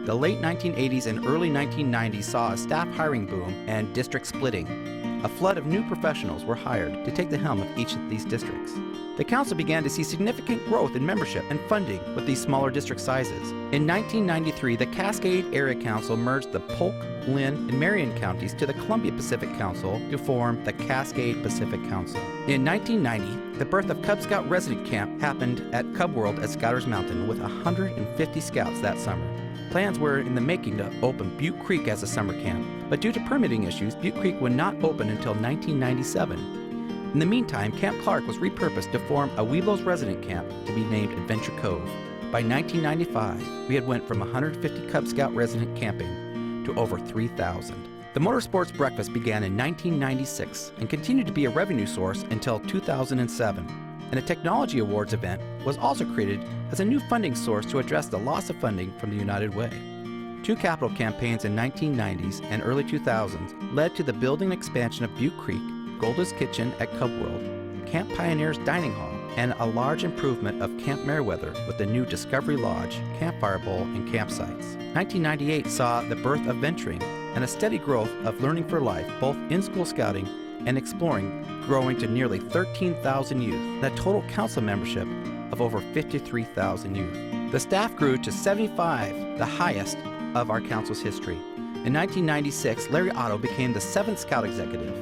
The late 1980s and early 1990s saw a staff hiring boom and district splitting. A flood of new professionals were hired to take the helm of each of these districts. The council began to see significant growth in membership and funding with these smaller district sizes. In 1993, the Cascade Area Council merged the Polk, Lynn, and Marion counties to the Columbia Pacific Council to form the Cascade Pacific Council. In 1990, the birth of Cub Scout resident camp happened at Cub World at Scouters Mountain with 150 scouts that summer. Plans were in the making to open Butte Creek as a summer camp, but due to permitting issues, Butte Creek would not open until 1997. In the meantime, Camp Clark was repurposed to form a Webelos resident camp to be named Adventure Cove. By 1995, we had went from 150 Cub Scout resident camping to over 3,000. The Motorsports Breakfast began in 1996 and continued to be a revenue source until 2007. And a Technology Awards event was also created as a new funding source to address the loss of funding from the United Way. Two capital campaigns in 1990s and early 2000s led to the building and expansion of Butte Creek, Golda's Kitchen at Cub World, Camp Pioneers Dining Hall, and a large improvement of Camp Meriwether with the new Discovery Lodge, Campfire Bowl, and campsites. 1998 saw the birth of venturing and a steady growth of learning for life, both in-school scouting and exploring, growing to nearly 13,000 youth and a total council membership of over 53,000 youth. The staff grew to 75, the highest of our council's history. In 1996, Larry Otto became the 7th Scout Executive.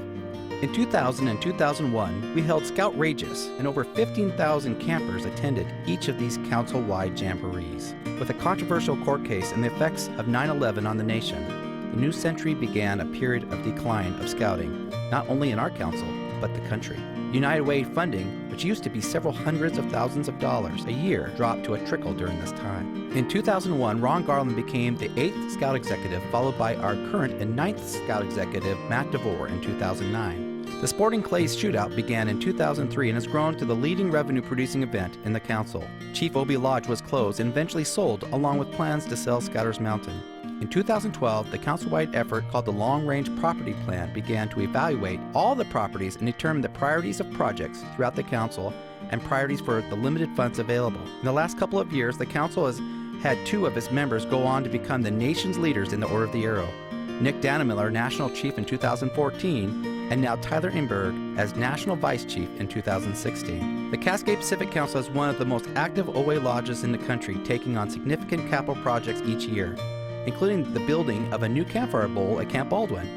In 2000 and 2001, we held Scout Rages, and over 15,000 campers attended each of these council-wide jamborees. With a controversial court case and the effects of 9/11 on the nation, the new century began a period of decline of scouting, not only in our council, but the country. United Way funding, which used to be several hundreds of thousands of dollars a year, dropped to a trickle during this time. In 2001, Ron Garland became the 8th Scout Executive, followed by our current and 9th Scout Executive, Matt DeVore, in 2009. The Sporting Clays Shootout began in 2003 and has grown to the leading revenue-producing event in the council. Chief Obie Lodge was closed and eventually sold, along with plans to sell Scouters Mountain. In 2012, the council-wide effort called the Long Range Property Plan began to evaluate all the properties and determine the priorities of projects throughout the council and priorities for the limited funds available. In the last couple of years, the council has had 2 of its members go on to become the nation's leaders in the Order of the Arrow. Nick Dannemiller, National Chief in 2014, and now Tyler Imberg as National Vice Chief in 2016. The Cascade Pacific Council is one of the most active OA lodges in the country, taking on significant capital projects each year, including the building of a new campfire bowl at Camp Baldwin,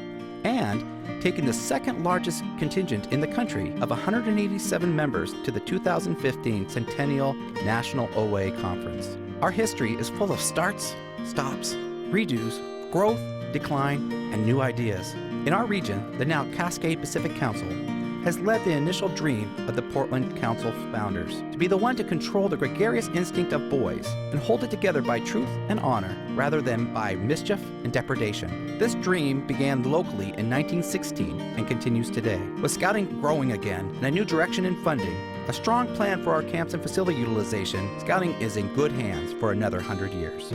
and taking the 2nd largest contingent in the country of 187 members to the 2015 Centennial National OA Conference. Our history is full of starts, stops, redos, growth, decline, and new ideas. In our region, the now Cascade Pacific Council has led the initial dream of the Portland Council founders to be the one to control the gregarious instinct of boys and hold it together by truth and honor rather than by mischief and depredation. This dream began locally in 1916 and continues today. With scouting growing again and a new direction in funding, a strong plan for our camps and facility utilization, scouting is in good hands for another 100 years.